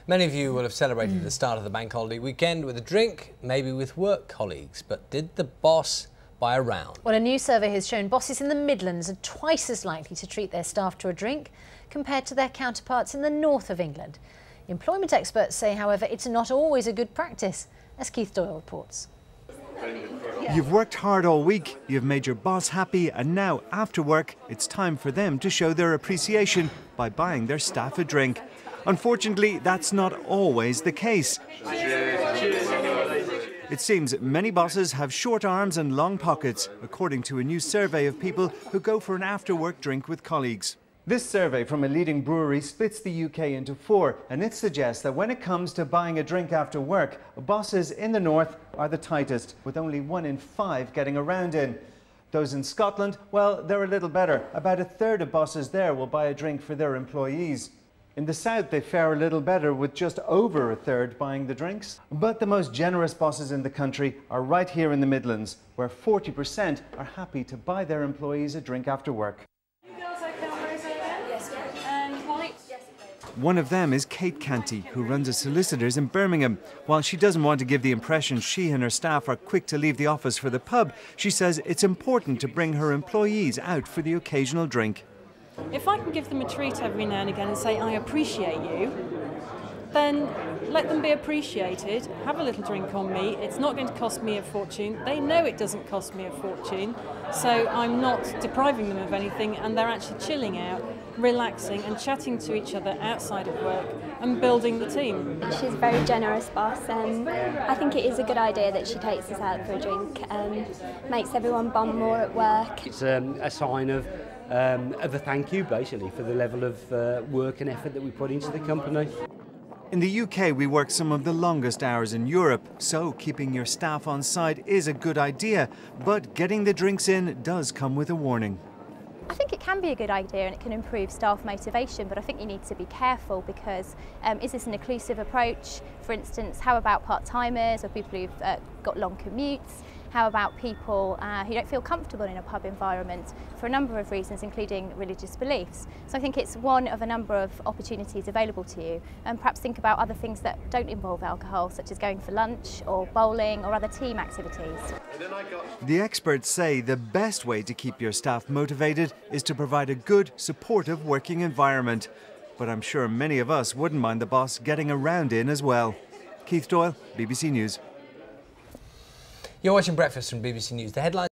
Many of you will have celebrated the start of the bank holiday weekend with a drink, maybe with work colleagues. But did the boss buy a round? Well, a new survey has shown bosses in the Midlands are twice as likely to treat their staff to a drink compared to their counterparts in the north of England. Employment experts say, however, it's not always a good practice, as Keith Doyle reports. You've worked hard all week, you've made your boss happy, and now, after work, it's time for them to show their appreciation by buying their staff a drink. Unfortunately, that's not always the case. It seems many bosses have short arms and long pockets, according to a new survey of people who go for an after-work drink with colleagues. This survey from a leading brewery splits the UK into four, and it suggests that when it comes to buying a drink after work, bosses in the north are the tightest, with only 1 in 5 getting a round in. Those in Scotland, well, they're a little better. About a third of bosses there will buy a drink for their employees. In the south, they fare a little better, with just over a third buying the drinks. But the most generous bosses in the country are right here in the Midlands, where 40% are happy to buy their employees a drink after work. One of them is Kate Canty, who runs a solicitor's in Birmingham. While she doesn't want to give the impression she and her staff are quick to leave the office for the pub, she says it's important to bring her employees out for the occasional drink. If I can give them a treat every now and again and say, I appreciate you, then let them be appreciated. Have a little drink on me. It's not going to cost me a fortune. They know it doesn't cost me a fortune, so I'm not depriving them of anything, and they're actually chilling out, relaxing and chatting to each other outside of work and building the team. She's a very generous boss, and I think it is a good idea that she takes us out for a drink and makes everyone bond more at work. It's a sign of a thank you, basically, for the level of work and effort that we put into the company. In the UK, we work some of the longest hours in Europe, so keeping your staff on side is a good idea, but getting the drinks in does come with a warning. I think it can be a good idea and it can improve staff motivation, but I think you need to be careful because is this an inclusive approach? For instance, how about part-timers or people who've got long commutes? How about people who don't feel comfortable in a pub environment for a number of reasons, including religious beliefs? So I think it's one of a number of opportunities available to you, and perhaps think about other things that don't involve alcohol, such as going for lunch or bowling or other team activities. The experts say the best way to keep your staff motivated is to provide a good, supportive working environment. But I'm sure many of us wouldn't mind the boss getting a round in as well. Keith Doyle, BBC News. You're watching Breakfast from BBC News. The headlines